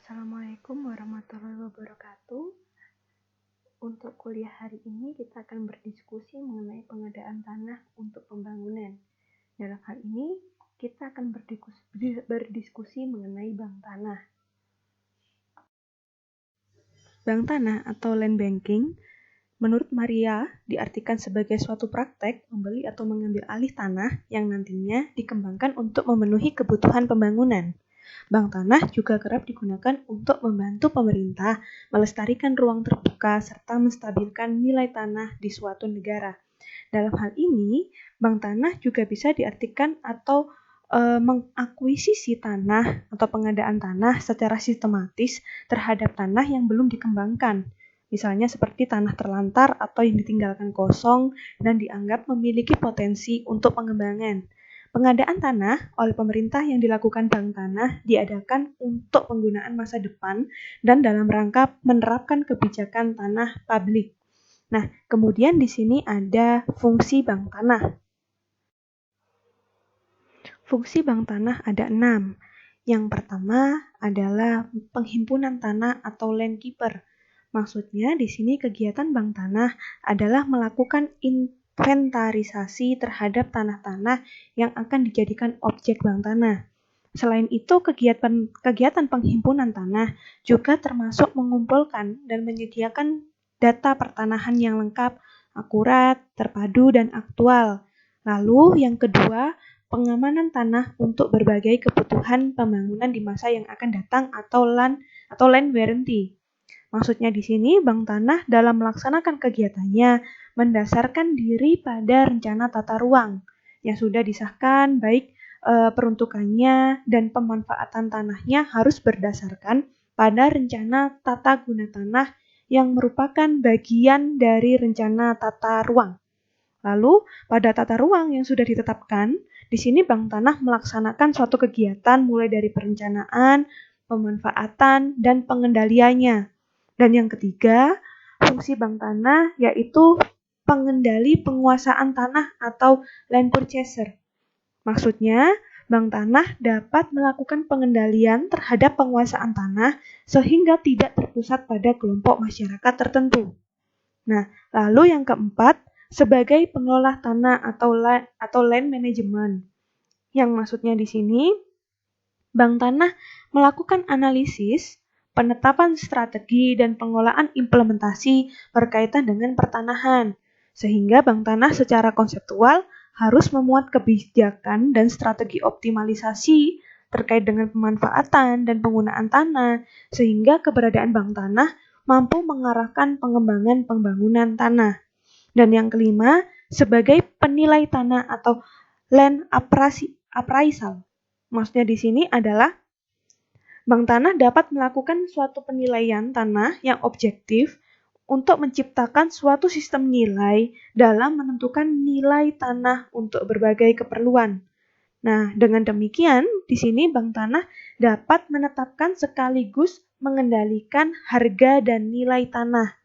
Assalamualaikum warahmatullahi wabarakatuh. Untuk kuliah hari ini kita akan berdiskusi mengenai pengadaan tanah untuk pembangunan. Dalam hal ini kita akan berdiskusi mengenai bank tanah. Bank tanah atau land banking menurut Maria diartikan sebagai suatu praktek membeli atau mengambil alih tanah yang nantinya dikembangkan untuk memenuhi kebutuhan pembangunan. Bank tanah juga kerap digunakan untuk membantu pemerintah melestarikan ruang terbuka serta menstabilkan nilai tanah di suatu negara. Dalam hal ini, bank tanah juga bisa diartikan atau mengakuisisi tanah atau pengadaan tanah secara sistematis terhadap tanah yang belum dikembangkan. Misalnya seperti tanah terlantar atau yang ditinggalkan kosong dan dianggap memiliki potensi untuk pengembangan. Pengadaan tanah oleh pemerintah yang dilakukan bank tanah diadakan untuk penggunaan masa depan dan dalam rangka menerapkan kebijakan tanah publik. Nah, kemudian di sini ada fungsi bank tanah. Fungsi bank tanah ada 6. Yang pertama adalah penghimpunan tanah atau land keeper. Maksudnya di sini kegiatan bank tanah adalah melakukan inventarisasi terhadap tanah-tanah yang akan dijadikan objek bank tanah. Selain itu, kegiatan penghimpunan tanah juga termasuk mengumpulkan dan menyediakan data pertanahan yang lengkap, akurat, terpadu, dan aktual. Lalu yang kedua, pengamanan tanah untuk berbagai kebutuhan pembangunan di masa yang akan datang atau land warranty. Maksudnya di sini bank tanah dalam melaksanakan kegiatannya mendasarkan diri pada rencana tata ruang yang sudah disahkan, baik peruntukannya dan pemanfaatan tanahnya harus berdasarkan pada rencana tata guna tanah yang merupakan bagian dari rencana tata ruang. Lalu, pada tata ruang yang sudah ditetapkan, di sini bank tanah melaksanakan suatu kegiatan mulai dari perencanaan, pemanfaatan, dan pengendaliannya. Dan yang ketiga, fungsi bank tanah yaitu pengendali penguasaan tanah atau land purchaser. Maksudnya, bank tanah dapat melakukan pengendalian terhadap penguasaan tanah sehingga tidak terpusat pada kelompok masyarakat tertentu. Nah, lalu yang keempat, sebagai pengelola tanah atau land management. Yang maksudnya di sini, bank tanah melakukan analisis, penetapan strategi, dan pengelolaan implementasi berkaitan dengan pertanahan. Sehingga bank tanah secara konseptual harus memuat kebijakan dan strategi optimalisasi terkait dengan pemanfaatan dan penggunaan tanah, sehingga keberadaan bank tanah mampu mengarahkan pengembangan pembangunan tanah. Dan yang kelima, sebagai penilai tanah atau land appraisal. Maksudnya di sini adalah bank tanah dapat melakukan suatu penilaian tanah yang objektif untuk menciptakan suatu sistem nilai dalam menentukan nilai tanah untuk berbagai keperluan. Nah, dengan demikian, di sini bank tanah dapat menetapkan sekaligus mengendalikan harga dan nilai tanah.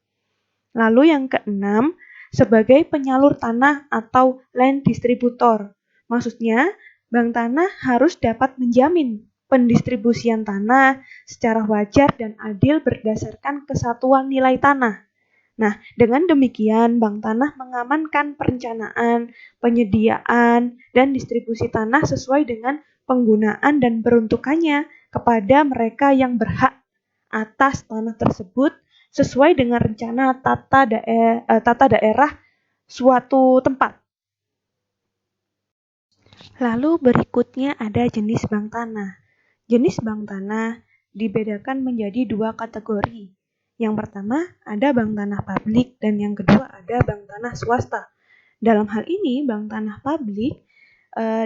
Lalu yang keenam, sebagai penyalur tanah atau land distributor. Maksudnya, bank tanah harus dapat menjamin pendistribusian tanah secara wajar dan adil berdasarkan kesatuan nilai tanah. Nah, dengan demikian bank tanah mengamankan perencanaan, penyediaan, dan distribusi tanah sesuai dengan penggunaan dan peruntukannya kepada mereka yang berhak atas tanah tersebut sesuai dengan rencana tata daerah suatu tempat. Lalu berikutnya ada jenis bank tanah. Jenis bank tanah dibedakan menjadi 2 kategori. Yang pertama ada bank tanah publik dan yang kedua ada bank tanah swasta. Dalam hal ini bank tanah publik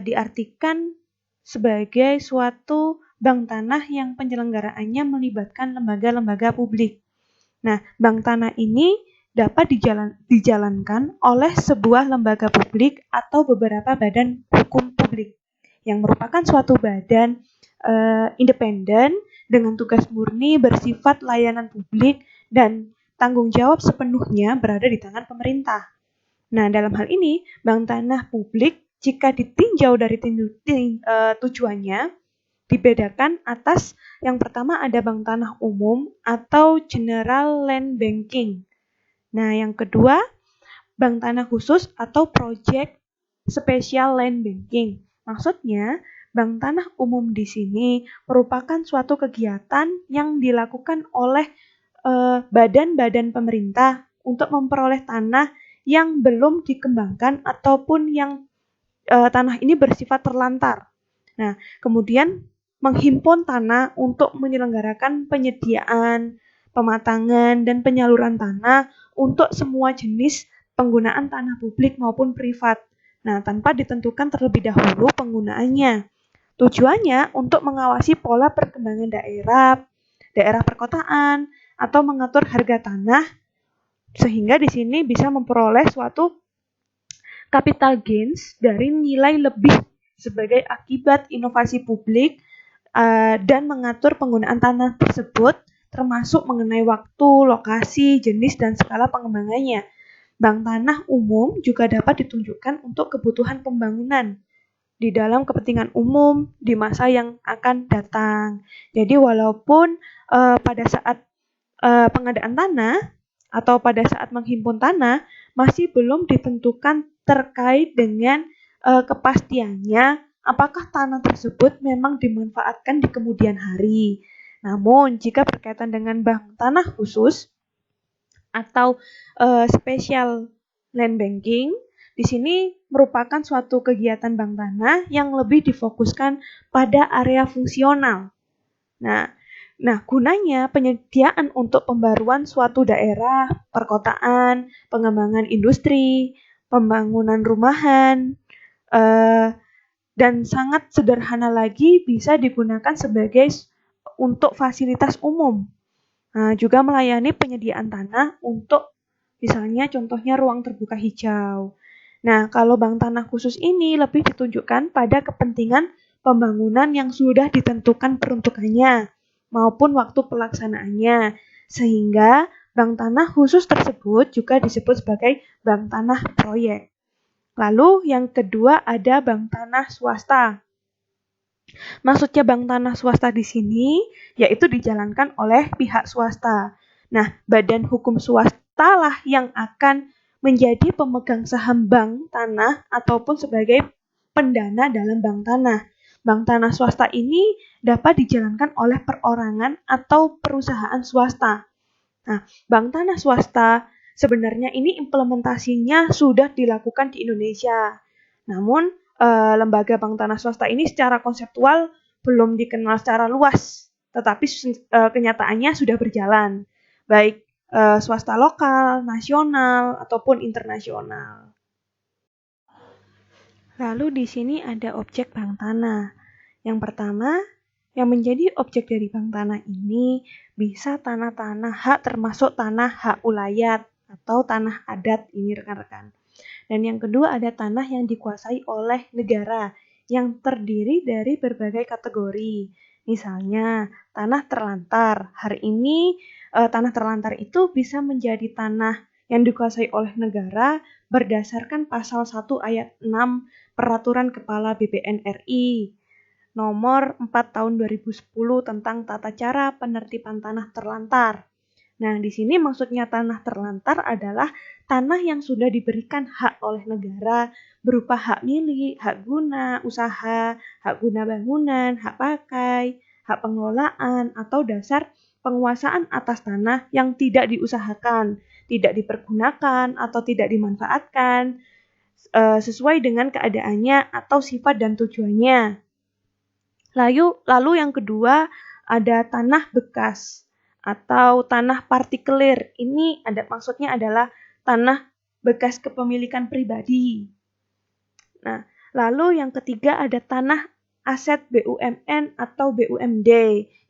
diartikan sebagai suatu bank tanah yang penyelenggaraannya melibatkan lembaga-lembaga publik. Nah, bank tanah ini dapat dijalankan oleh sebuah lembaga publik atau beberapa badan hukum publik yang merupakan suatu badan independen dengan tugas murni bersifat layanan publik dan tanggung jawab sepenuhnya berada di tangan pemerintah. Nah, dalam hal ini, bank tanah publik jika ditinjau dari tujuannya, dibedakan atas yang pertama ada bank tanah umum atau general land banking. Nah, yang kedua bank tanah khusus atau project special land banking. Maksudnya, bank tanah umum di sini merupakan suatu kegiatan yang dilakukan oleh badan-badan pemerintah untuk memperoleh tanah yang belum dikembangkan ataupun yang tanah ini bersifat terlantar. Nah, kemudian menghimpun tanah untuk menyelenggarakan penyediaan, pematangan, dan penyaluran tanah untuk semua jenis penggunaan tanah publik maupun privat. Nah, tanpa ditentukan terlebih dahulu penggunaannya. Tujuannya untuk mengawasi pola perkembangan daerah perkotaan, atau mengatur harga tanah, sehingga di sini bisa memperoleh suatu capital gains dari nilai lebih sebagai akibat inovasi publik dan mengatur penggunaan tanah tersebut termasuk mengenai waktu, lokasi, jenis, dan skala pengembangannya. Bank tanah umum juga dapat ditunjukkan untuk kebutuhan pembangunan di dalam kepentingan umum di masa yang akan datang. Jadi walaupun pada saat pengadaan tanah atau pada saat menghimpun tanah masih belum ditentukan terkait dengan kepastiannya apakah tanah tersebut memang dimanfaatkan di kemudian hari. Namun, jika berkaitan dengan bank tanah khusus atau special land banking, di sini merupakan suatu kegiatan bank tanah yang lebih difokuskan pada area fungsional. Nah, gunanya penyediaan untuk pembaruan suatu daerah, perkotaan, pengembangan industri, pembangunan rumahan, dan sangat sederhana lagi bisa digunakan sebagai untuk fasilitas umum. Nah, juga melayani penyediaan tanah untuk misalnya contohnya ruang terbuka hijau. Nah, kalau bank tanah khusus ini lebih ditunjukkan pada kepentingan pembangunan yang sudah ditentukan peruntukannya maupun waktu pelaksanaannya, sehingga bank tanah khusus tersebut juga disebut sebagai bank tanah proyek. Lalu yang kedua ada bank tanah swasta. Maksudnya bank tanah swasta di sini yaitu dijalankan oleh pihak swasta. Nah, badan hukum swasta lah yang akan menjadi pemegang saham bank tanah ataupun sebagai pendana dalam bank tanah. Bank tanah swasta ini dapat dijalankan oleh perorangan atau perusahaan swasta. Nah, bank tanah swasta sebenarnya ini implementasinya sudah dilakukan di Indonesia. Namun, lembaga bank tanah swasta ini secara konseptual belum dikenal secara luas, tetapi kenyataannya sudah berjalan, baik swasta lokal, nasional, ataupun internasional. Lalu di sini ada objek bank tanah. Yang pertama, yang menjadi objek dari bank tanah ini bisa tanah-tanah hak termasuk tanah hak ulayat atau tanah adat ini rekan-rekan. Dan yang kedua ada tanah yang dikuasai oleh negara yang terdiri dari berbagai kategori. Misalnya tanah terlantar. Hari ini tanah terlantar itu bisa menjadi tanah yang dikuasai oleh negara berdasarkan pasal 1 ayat 6 Peraturan Kepala BPN RI nomor 4 tahun 2010 tentang tata cara penertiban tanah terlantar. Nah, di sini maksudnya tanah terlantar adalah tanah yang sudah diberikan hak oleh negara berupa hak milik, hak guna, usaha, hak guna bangunan, hak pakai, hak pengelolaan, atau dasar penguasaan atas tanah yang tidak diusahakan, tidak dipergunakan, atau tidak dimanfaatkan sesuai dengan keadaannya atau sifat dan tujuannya. Lalu yang kedua ada tanah bekas atau tanah partikelir. Ini maksudnya adalah tanah bekas kepemilikan pribadi. Nah, lalu yang ketiga ada tanah aset BUMN atau BUMD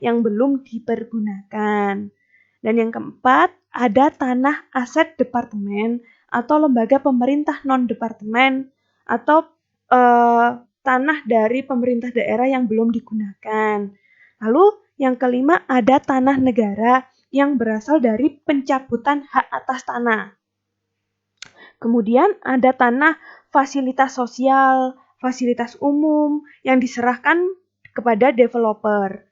yang belum dipergunakan. Dan yang keempat ada tanah aset departemen atau lembaga pemerintah non-departemen atau tanah dari pemerintah daerah yang belum digunakan. Lalu yang kelima ada tanah negara yang berasal dari pencabutan hak atas tanah. Kemudian ada tanah fasilitas sosial, fasilitas umum yang diserahkan kepada developer.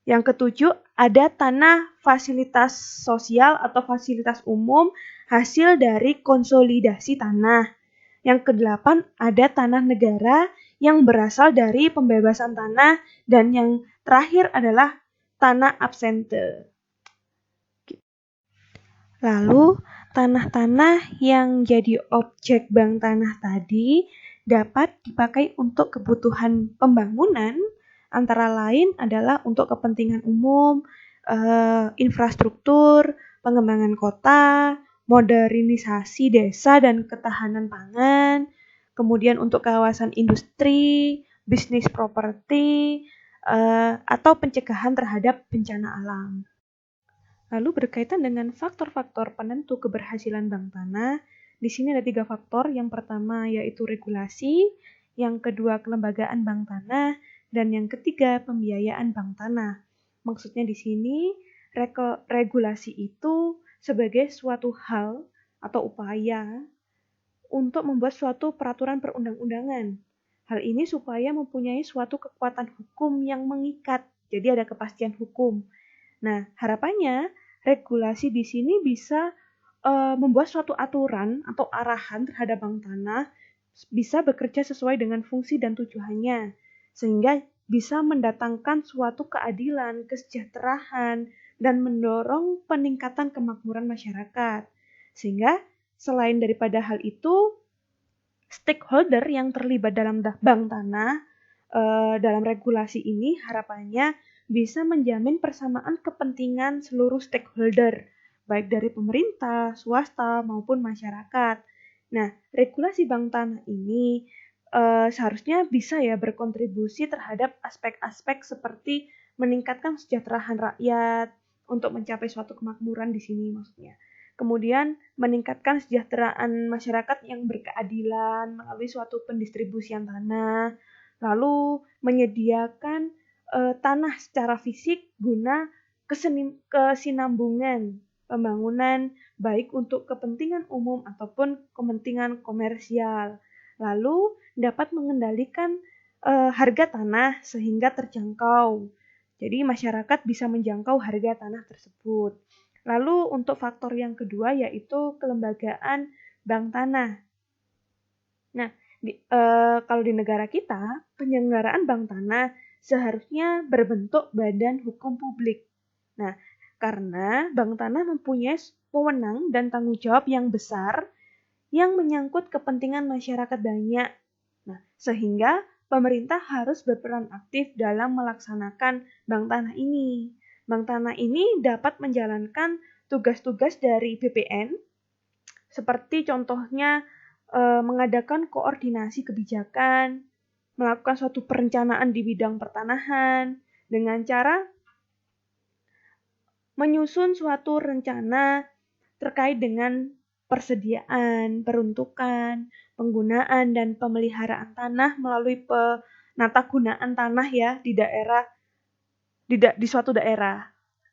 Yang ketujuh, ada tanah fasilitas sosial atau fasilitas umum hasil dari konsolidasi tanah. Yang kedelapan, ada tanah negara yang berasal dari pembebasan tanah. Dan yang terakhir adalah tanah absente. Lalu, tanah-tanah yang jadi objek bank tanah tadi dapat dipakai untuk kebutuhan pembangunan, antara lain adalah untuk kepentingan umum, infrastruktur, pengembangan kota, modernisasi desa dan ketahanan pangan, kemudian untuk kawasan industri, bisnis properti, atau pencegahan terhadap bencana alam. Lalu berkaitan dengan faktor-faktor penentu keberhasilan bank tanah, di sini ada 3 faktor. Yang pertama yaitu regulasi, yang kedua kelembagaan bank tanah, dan yang ketiga pembiayaan bank tanah. Maksudnya di sini regulasi itu sebagai suatu hal atau upaya untuk membuat suatu peraturan perundang-undangan. Hal ini supaya mempunyai suatu kekuatan hukum yang mengikat, jadi ada kepastian hukum. Nah, harapannya regulasi di sini bisa membuat suatu aturan atau arahan terhadap bank tanah bisa bekerja sesuai dengan fungsi dan tujuannya, sehingga bisa mendatangkan suatu keadilan, kesejahteraan, dan mendorong peningkatan kemakmuran masyarakat. Sehingga selain daripada hal itu, stakeholder yang terlibat dalam bank tanah dalam regulasi ini harapannya bisa menjamin persamaan kepentingan seluruh stakeholder, baik dari pemerintah, swasta, maupun masyarakat. Nah, regulasi bank tanah ini seharusnya bisa ya berkontribusi terhadap aspek-aspek seperti meningkatkan kesejahteraan rakyat untuk mencapai suatu kemakmuran di sini maksudnya. Kemudian meningkatkan kesejahteraan masyarakat yang berkeadilan melalui suatu pendistribusian tanah, lalu menyediakan tanah secara fisik guna kesinambungan pembangunan baik untuk kepentingan umum ataupun kepentingan komersial. Lalu dapat mengendalikan harga tanah sehingga terjangkau. Jadi masyarakat bisa menjangkau harga tanah tersebut. Lalu untuk faktor yang kedua yaitu kelembagaan bank tanah. Nah, kalau di negara kita, penyelenggaraan bank tanah seharusnya berbentuk badan hukum publik. Nah, karena bank tanah mempunyai wewenang dan tanggung jawab yang besar yang menyangkut kepentingan masyarakat banyak. Nah, sehingga pemerintah harus berperan aktif dalam melaksanakan bank tanah ini. Bank tanah ini dapat menjalankan tugas-tugas dari BPN, seperti contohnya mengadakan koordinasi kebijakan, melakukan suatu perencanaan di bidang pertanahan, dengan cara menyusun suatu rencana terkait dengan persediaan, peruntukan, penggunaan, dan pemeliharaan tanah melalui penatagunaan tanah ya di suatu daerah.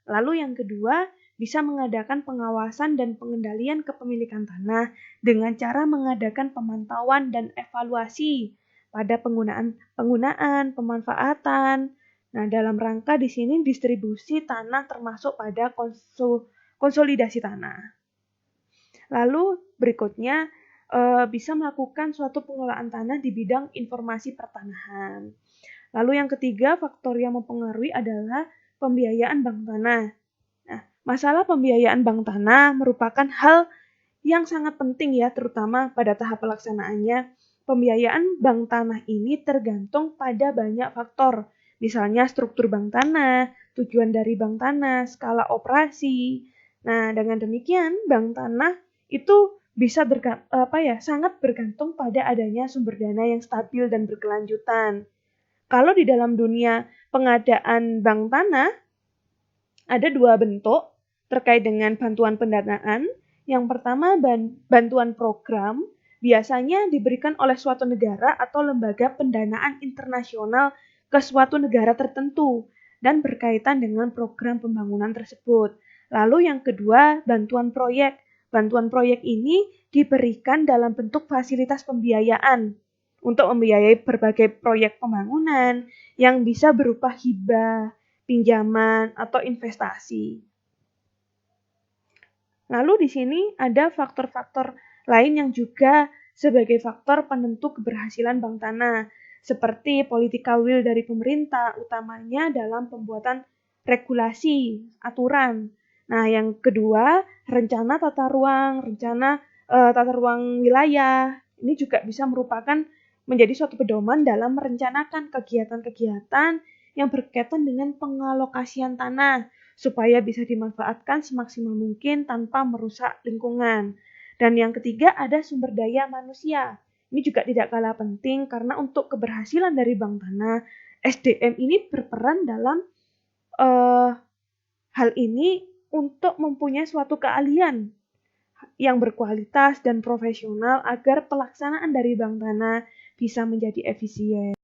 Lalu yang kedua, bisa mengadakan pengawasan dan pengendalian kepemilikan tanah dengan cara mengadakan pemantauan dan evaluasi pada penggunaan, pemanfaatan. Nah, dalam rangka di sini distribusi tanah termasuk pada konsolidasi tanah. Lalu berikutnya bisa melakukan suatu pengelolaan tanah di bidang informasi pertanahan. Lalu yang ketiga, faktor yang mempengaruhi adalah pembiayaan bank tanah. Nah, masalah pembiayaan bank tanah merupakan hal yang sangat penting ya, terutama pada tahap pelaksanaannya. Pembiayaan bank tanah ini tergantung pada banyak faktor, misalnya struktur bank tanah, tujuan dari bank tanah, skala operasi. Nah, dengan demikian bank tanah itu bisa sangat bergantung pada adanya sumber dana yang stabil dan berkelanjutan. Kalau di dalam dunia pengadaan bank tanah, ada 2 bentuk terkait dengan bantuan pendanaan. Yang pertama, bantuan program biasanya diberikan oleh suatu negara atau lembaga pendanaan internasional ke suatu negara tertentu dan berkaitan dengan program pembangunan tersebut. Lalu yang kedua, bantuan proyek. Bantuan proyek ini diberikan dalam bentuk fasilitas pembiayaan untuk membiayai berbagai proyek pembangunan yang bisa berupa hibah, pinjaman, atau investasi. Lalu di sini ada faktor-faktor lain yang juga sebagai faktor penentu keberhasilan bank tanah, seperti political will dari pemerintah, utamanya dalam pembuatan regulasi, aturan. Nah, yang kedua, rencana tata ruang, tata ruang wilayah. Ini juga bisa merupakan menjadi suatu pedoman dalam merencanakan kegiatan-kegiatan yang berkaitan dengan pengalokasian tanah supaya bisa dimanfaatkan semaksimal mungkin tanpa merusak lingkungan. Dan yang ketiga ada sumber daya manusia. Ini juga tidak kalah penting karena untuk keberhasilan dari bank tanah, SDM ini berperan dalam hal ini untuk mempunyai suatu keahlian yang berkualitas dan profesional agar pelaksanaan dari bank tanah bisa menjadi efisien.